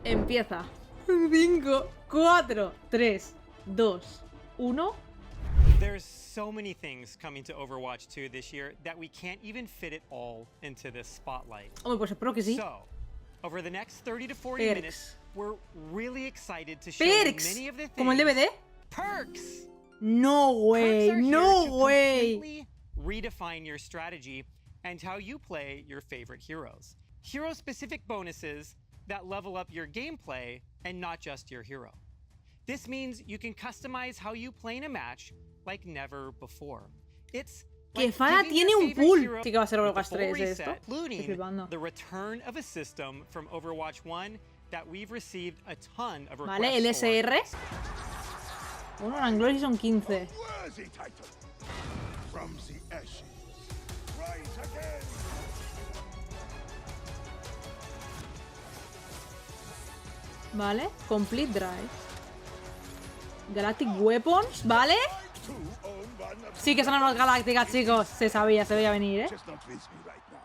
Empieza. 5, 4, 3, 2, 1. There's so many things coming to Overwatch 2 this year that we can't even fit it all into this spotlight. Hombre, pues espero que sí. So, over the next 30 to 40 minutes, we're really excited to show you many of the things. ¿Como el DVD? Perks! No way, no way. Completely redefine your strategy and how you play your favorite heroes. Hero-specific bonuses that level up your gameplay and not just your hero. This means you can customize how you play in a match like never before. It's que Fara tiene un pool. Sí que va a ser Overwatch 3 esto. The return of a system from Overwatch 1 that we've received a ton of requests. Vale, LSR. Bueno, en Glory son 15. Vale, Complete Drive. Galactic Weapons, ¿vale? Sí que son las galácticas, chicos. Se sabía, se veía venir, ¿eh?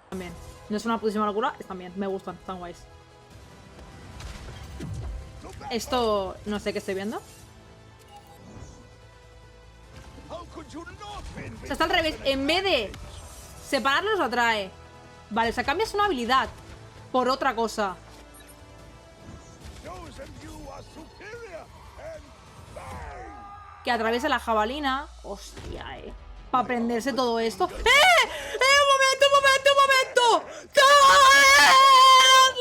También. No es una putísima locura, están bien, me gustan, están guays. Esto, no sé qué estoy viendo. O sea, está al revés. En vez de separarlos, lo atrae. Vale, o sea, cambias una habilidad por otra cosa. Que atraviesa la jabalina. Hostia, para aprenderse todo esto. ¡Un momento! ¡Todos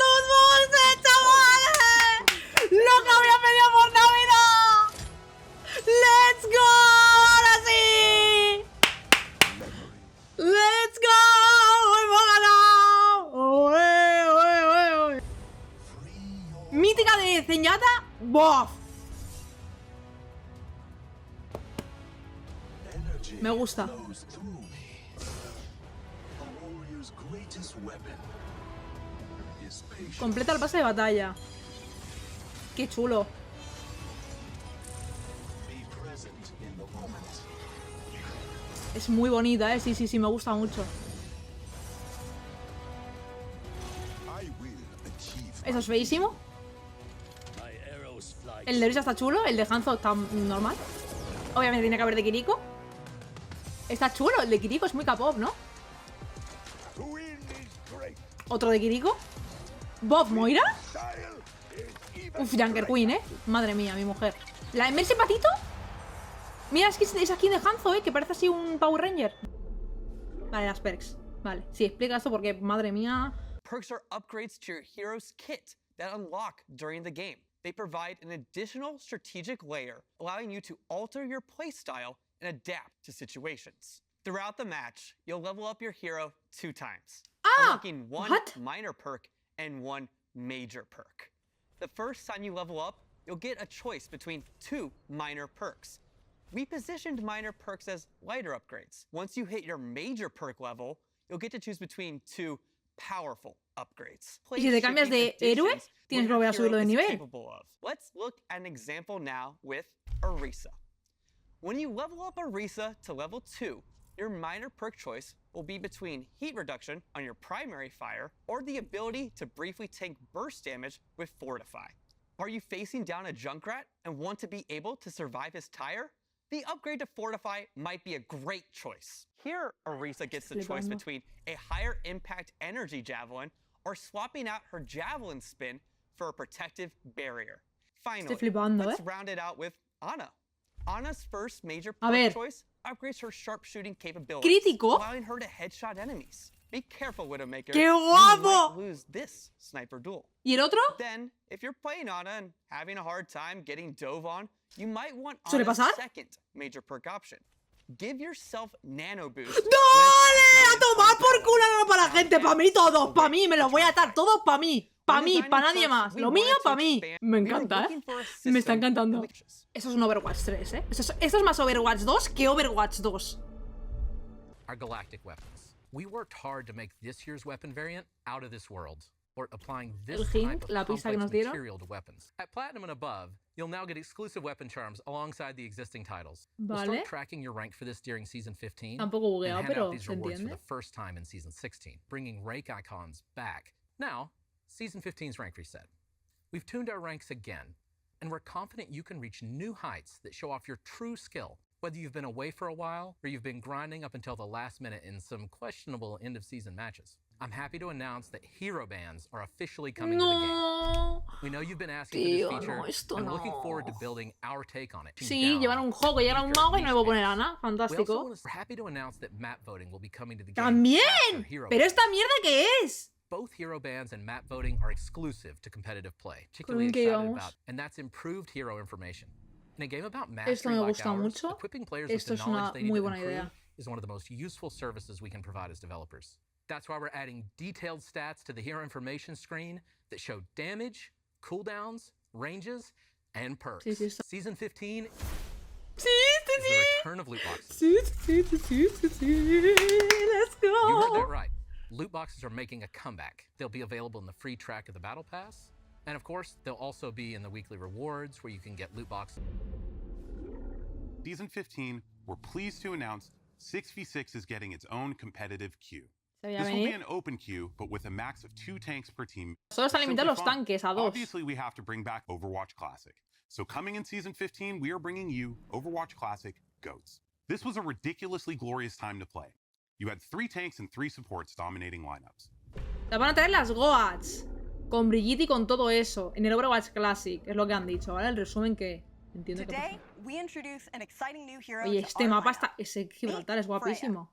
los bolses, chavales! ¡Lo que había pedido por Navidad! ¡Let's go! ¡Ahora sí! ¡Let's go! ¡Hemos ganado! Mítica de Zenyatta. ¡Bof! Me gusta. Completa el pase de batalla. Qué chulo. Es muy bonita, sí, sí, sí, me gusta mucho. Eso es feísimo. El de Risa está chulo, el de Hanzo está normal. Obviamente tiene que haber de Kiriko. Está chulo, el de Kiriko es muy K-pop, ¿no? Otro de Kiriko. Bob Moira. Uf, Junker Queen, madre mía, mi mujer. ¿La Mercy Patito? Mira, es que es aquí de Hanzo, que parece así un Power Ranger. Vale, las perks. Vale, sí, explica esto porque, madre mía. Perks are upgrades to your hero's kit that unlock during the game. They provide an additional strategic layer, allowing you to alter your playstyle and adapt to situations. Throughout the match, you'll level up your hero 2 times, unlocking one minor perk and one major perk. The first time you level up, you'll get a choice between 2 minor perks. We positioned minor perks as lighter upgrades. Once you hit your major perk level, you'll get to choose between 2 powerful upgrades. Y si te cambias de héroe, tienes que volver a subirlo de nivel. Let's look at an example now with Orisa. When you level up Orisa to level 2, your minor perk choice will be between heat reduction on your primary fire or the ability to briefly tank burst damage with Fortify. Are you facing down a Junkrat and want to be able to survive his tire? The upgrade to Fortify might be a great choice. Here, Orisa gets the choice between a higher impact energy javelin or swapping out her javelin spin for a protective barrier. Finally, let's round it out with Ana. Ana's first major perk choice upgrades her sharpshooting capabilities, allowing her to headshot enemies. Be careful, Widowmaker. ¡Qué You guapo! might lose this sniper duel. ¿Y el otro? Then, if you're playing Ana and having a hard time getting dove on, you might want Ana's second major perk option. Give yourself nano boost. ¡Dale! ¡A tomar por culo! No para la gente, para mí todos, para mí, me los voy a atar todos para mí. Para mí, para nadie más. Lo mío, para mí. Me encanta, Me está encantando. Eso es un Overwatch 3, Esto es más Overwatch 2 que Overwatch 2. Our galactic weapons. We worked hard to make this year's weapon variant out of this world, or applying this type of complex material to weapons. At Platinum and above, you'll now get exclusive weapon charms alongside the existing titles. We'll start tracking your rank for this during Season 15, Tampoco bugueado, and hand pero out these se rewards for entiende. the first time in Season 16, bringing rank icons back. Now, Season 15's rank reset. We've tuned our ranks again, and we're confident you can reach new heights that show off your true skill, whether you've been away for a while or you've been grinding up until the last minute in some questionable end-of-season matches. I'm happy to announce that hero bans are officially coming to the game. We know you've been asking Tío, for this feature, and we're looking no. forward to building our take on it. Sí, llevan un juego y ahora un mago y no le voy a poner Ana. Fantástico. We're happy to announce that map voting will be coming to the game. ¡También! ¿Pero esta mierda qué es? Both hero bans and map voting are exclusive to competitive play. Particularly excited about, and that's improved hero information. In a game about mastery like ours, equipping players with the knowledge they need to improve is one of the most useful services we can provide as developers. That's why we're adding detailed stats to the hero information screen that show damage, cooldowns, ranges, and perks. Season 15 is the return of loot boxes. Let's go. You heard that right. Loot boxes are making a comeback. They'll be available in the free track of the Battle Pass. And of course, they'll also be in the weekly rewards where you can get loot boxes. Season 15, we're pleased to announce 6v6 is getting its own competitive queue. This will be an open queue, but with a max of 2 tanks per team. Solo se limitan los tanques a 2. Obviously, we have to bring back Overwatch Classic. So coming in Season 15, we are bringing you Overwatch Classic GOATs. This was a ridiculously glorious time to play. You had 3 tanks and 3 supports dominating lineups. Te van a traer las GOATs. Con brillito y con todo eso. En el Overwatch Classic. Es lo que han dicho, ¿vale? El resumen que entiendo que pasa. Oye, este mapa está... Ese Gibraltar es guapísimo.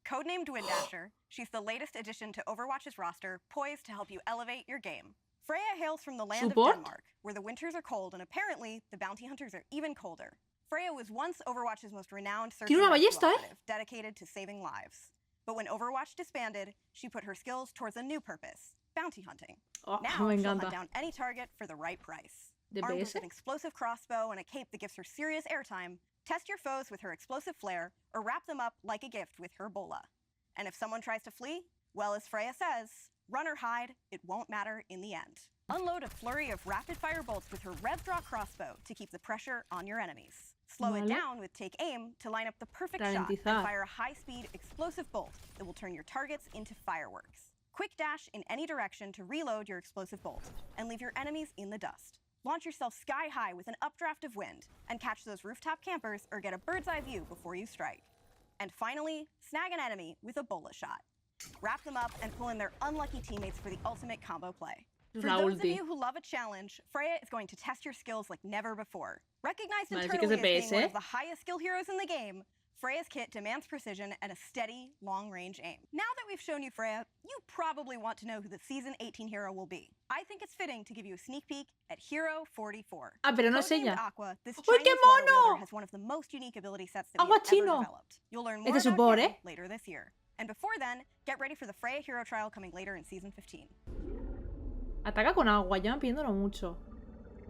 Codenamed Windasher, she's the latest addition to Overwatch's roster, poised to help you elevate your game. Freya hails from the land of Denmark, where the winters are cold and apparently the bounty hunters are even colder. Freya was once Overwatch's most renowned search and rescue operative, dedicated to saving lives. But when Overwatch disbanded, she put her skills towards a new purpose, bounty hunting. Now she'll hunt down any target for the right price. Armed with an explosive crossbow and a cape that gives her serious airtime, test your foes with her explosive flare, or wrap them up like a gift with her bola. And if someone tries to flee, well, as Freya says, run or hide, it won't matter in the end. Unload a flurry of rapid-fire bolts with her rev-draw crossbow to keep the pressure on your enemies. Slow it down with take aim to line up the perfect shot and fire a high-speed explosive bolt that will turn your targets into fireworks. Quick dash in any direction to reload your explosive bolt and leave your enemies in the dust. Launch yourself sky high with an updraft of wind and catch those rooftop campers or get a bird's eye view before you strike. And finally, snag an enemy with a bola shot. Wrap them up and pull in their unlucky teammates for the ultimate combo play. For those of you who love a challenge, Freya is going to test your skills like never before. Recognized internally as being one of the highest skill heroes in the game, Freya's kit demands precision and a steady, long-range aim. Now that we've shown you Freya, you probably want to know who the Season 18 hero will be. I think it's fitting to give you a sneak peek at Hero 44. Ah, pero no es ella. Aqua, this Chinese water wielder has one of the most unique ability sets that we've ever developed. You'll learn more about him later this year. And before then, get ready for the Freya hero trial coming later in Season 15. Ataca con agua, ya pidiéndolo mucho.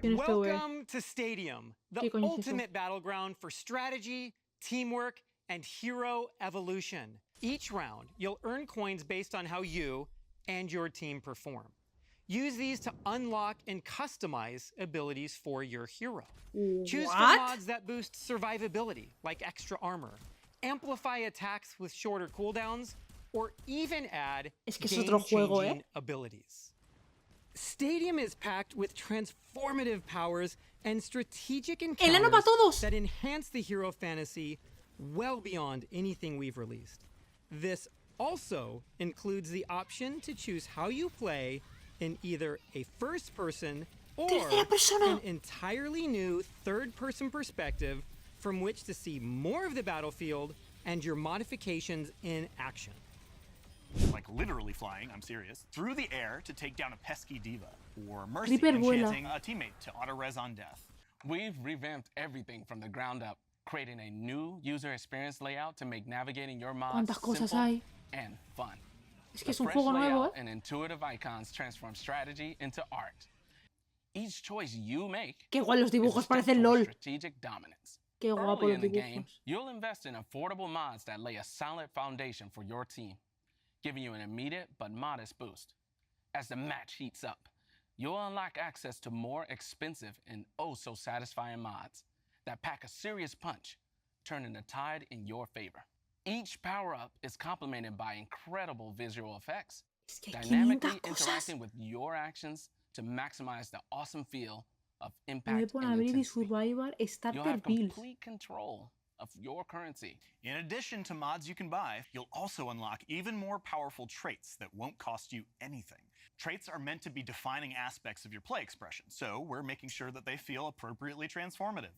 Welcome to Stadium, the ultimate battleground for strategy, teamwork, and hero evolution. Each round, you'll earn coins based on how you and your team perform. Use these to unlock and customize abilities for your hero. Choose from mods that boost survivability, like extra armor, amplify attacks with shorter cooldowns, or even add game-changing abilities. Stadium is packed with transformative powers and strategic encounters that enhance the hero fantasy well beyond anything we've released. This also includes the option to choose how you play in either a first-person or an entirely new third-person perspective from which to see more of the battlefield and your modifications in action. Like literally flying, I'm serious, through the air to take down a pesky diva, or Mercy enchanting a teammate to auto-res on death. We've revamped everything from the ground up, creating a new user experience layout to make navigating your mods simple and fun. Es que es un juego nuevo, and intuitive icons transform strategy into art. Each choice you make Qué guay los dibujos, parecen LOL. Strategic dominance. Qué guapo los dibujos. You'll invest in affordable mods that lay a solid foundation for your team, giving you an immediate but modest boost. As the match heats up, you'll unlock access to more expensive and oh-so-satisfying mods that pack a serious punch, turning the tide in your favor. Each power-up is complemented by incredible visual effects, dynamically interacting with your actions to maximize the awesome feel of Me impact pone and Ability intensity. Survivor You'll Starter have Build. complete control of your currency. In addition to mods you can buy, you'll also unlock even more powerful traits that won't cost you anything. Traits are meant to be defining aspects of your play expression, so we're making sure that they feel appropriately transformative.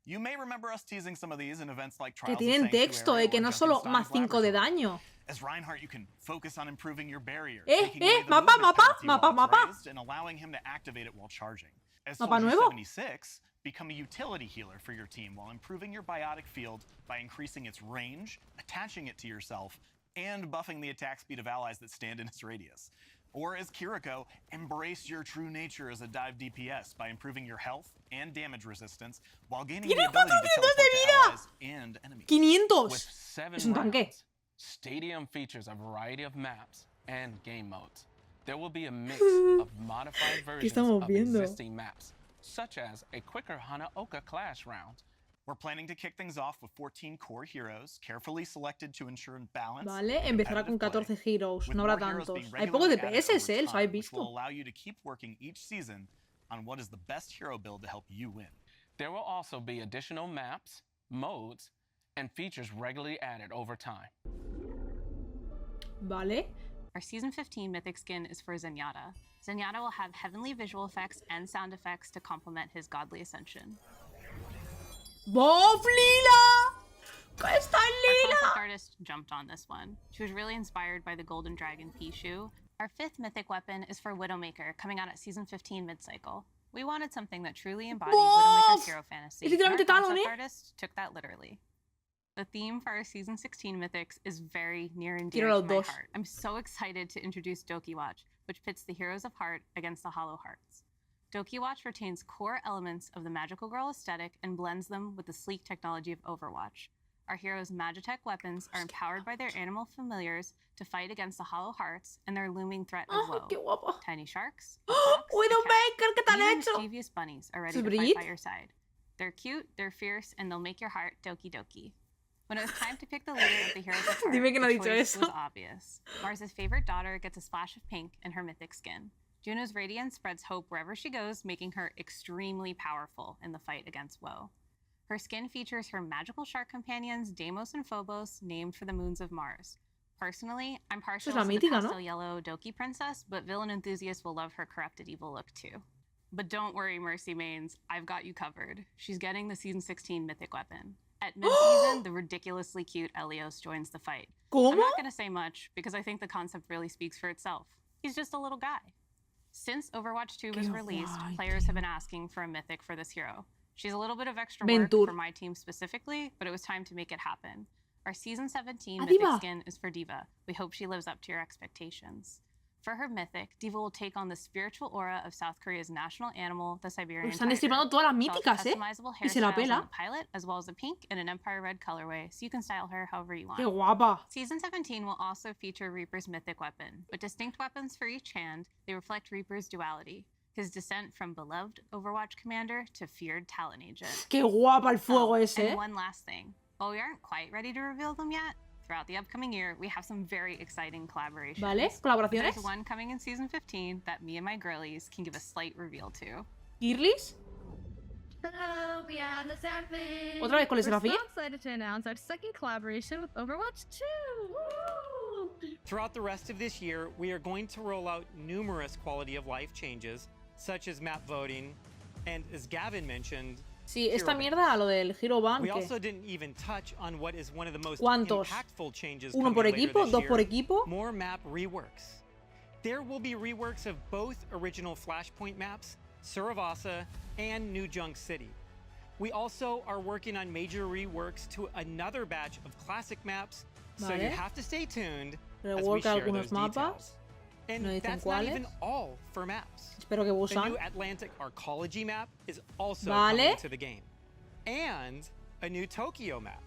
You may remember us teasing some of these in events like Que Trials of tienen texto, Sanctuary que or no solo Junkenstein's más 5 de Laboratory. daño. As Reinhardt, you can focus on improving your barrier, taking away the mapa, movement penalty while it's mapa. raised, and allowing him to activate it while charging. As Mapa Soldier nuevo. 76, become a utility healer for your team while improving your biotic field by increasing its range, attaching it to yourself, and buffing the attack speed of allies that stand in its radius. Or as Kiriko, embrace your true nature as a dive DPS by improving your health and damage resistance while gaining the ability to teleport to allies and enemies. 500. With 7 Es un tanque. rounds, Stadium features a variety of maps and game modes. There will be a mix of modified versions estamos of viendo? existing maps, such as a quicker Hanaoka Clash round. We're planning to kick things off with 14 core heroes, carefully selected to ensure balance. Vale, and empezará con competitive 14 heroes, play, no with habrá more heroes tantos. being Hay pocos regularly added DPS, over los habéis time, which will visto. allow you to keep working each season on what is the best hero build to help you win. There will also be additional maps, modes, and features regularly added over time. Vale. Our Season 15 Mythic skin is for Zenyatta. Zenyatta will have heavenly visual effects and sound effects to complement his godly ascension. ¡Bof, Lila! ¡Está Our Lila! concept artist jumped on this one. She was really inspired by the Golden Dragon Pishu. Our 5th Mythic weapon is for Widowmaker, coming out at Season 15 mid-cycle. We wanted something that truly embodied Widowmaker's hero fantasy, Es and our literalmente Talon, concept ¿eh? artist took that literally. The theme for our Season 16 Mythics is very near and Quiero dear los to my dos. heart. I'm so excited to introduce Doki Watch, which pits the heroes of heart against the hollow hearts. Doki Watch retains core elements of the magical girl aesthetic and blends them with the sleek technology of Overwatch. Our heroes' Magitech weapons are empowered by their animal familiars to fight against the hollow hearts and their looming threat of ¡Ah, qué woe. guapa! Tiny sharks, a fox, a cat, Widowmaker, ¿qué te han even hecho? mischievous bunnies are ready ¿Es to fight Brit? by your side. They're cute, they're fierce, and they'll make your heart doki doki. When it was time to pick the leader of the heroes of heart, Dime que no ha the dicho choice eso. was obvious. Mars' favorite daughter gets a splash of pink in her mythic skin. Juno's radiance spreads hope wherever she goes, making her extremely powerful in the fight against woe. Her skin features her magical shark companions, Deimos and Phobos, named for the moons of Mars. Personally, I'm partial es la to the mítica, pastel ¿no? yellow Doki princess, but villain enthusiasts will love her corrupted evil look too. But don't worry, Mercy Mains, I've got you covered. She's getting the Season 16 mythic weapon. At mid-season, the ridiculously cute Elios joins the fight. ¿Cómo? I'm not going to say much, because I think the concept really speaks for itself. He's just a little guy. Since Overwatch 2 was Qué released, guay, players tío. have been asking for a mythic for this hero. She's a little bit of extra Ventur. work for my team specifically, but it was time to make it happen. Our Season 17 Ah, mythic Diva. skin is for Diva. We hope she lives up to your expectations. For her mythic, Diva will take on the spiritual aura of South Korea's national animal, the Siberian Están tiger. destripando todas las She'll have míticas, ¿eh? customizable Y se la hairstyles on pela. the pilot, as well as a pink and an Empire Red colorway, so you can style her however you want. ¡Qué guapa! Season 17 will also feature Reaper's mythic weapon. With distinct weapons for each hand, they reflect Reaper's duality, his descent from beloved Overwatch commander to feared Talon agent. ¡Qué guapa el fuego Oh, ese, and eh! one last thing. While we aren't quite ready to reveal them yet, throughout the upcoming year, we have some very exciting collaborations. Vale, colaboraciones. There's one coming in Season 15 that me and my girlies can give a slight reveal to. ¿Girlies? Hello, we are the Serpent. ¿Otra vez con el We're Serafín? so excited to announce our second collaboration with Overwatch 2. Woo! Throughout the rest of this year, we are going to roll out numerous quality of life changes, such as map voting, and as Gavin mentioned, Sí, esta hero mierda, bans. lo del Hero Ban, We ¿qué? also didn't even touch on what is one of the most ¿Cuántos? impactful changes ¿Uno por coming later equipo? this ¿Dos year, por equipo? more map reworks. There will be reworks of both original Flashpoint maps, Suravasa, and New Junk City. We also are working on major reworks to another batch of classic maps, so you Vale. have to stay tuned as we Rework share algunos those mapas. details. And No dicen that's not cuáles. even all for maps. Espero que The usan. new Atlantic Arcology map is also Vale. coming to the game. And a new Tokyo map.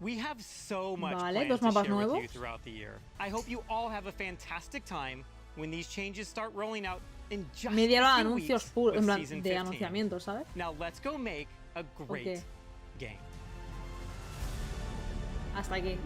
We have so much Vale, planned dos to mapas share with you nuevos. throughout the year. I hope you all have a fantastic time when these changes start rolling out in just Media hora a de few anuncios weeks puros, with en plan, Season de 15. anunciamientos, ¿sabes? Now let's go make a great Ok. game. Hasta aquí.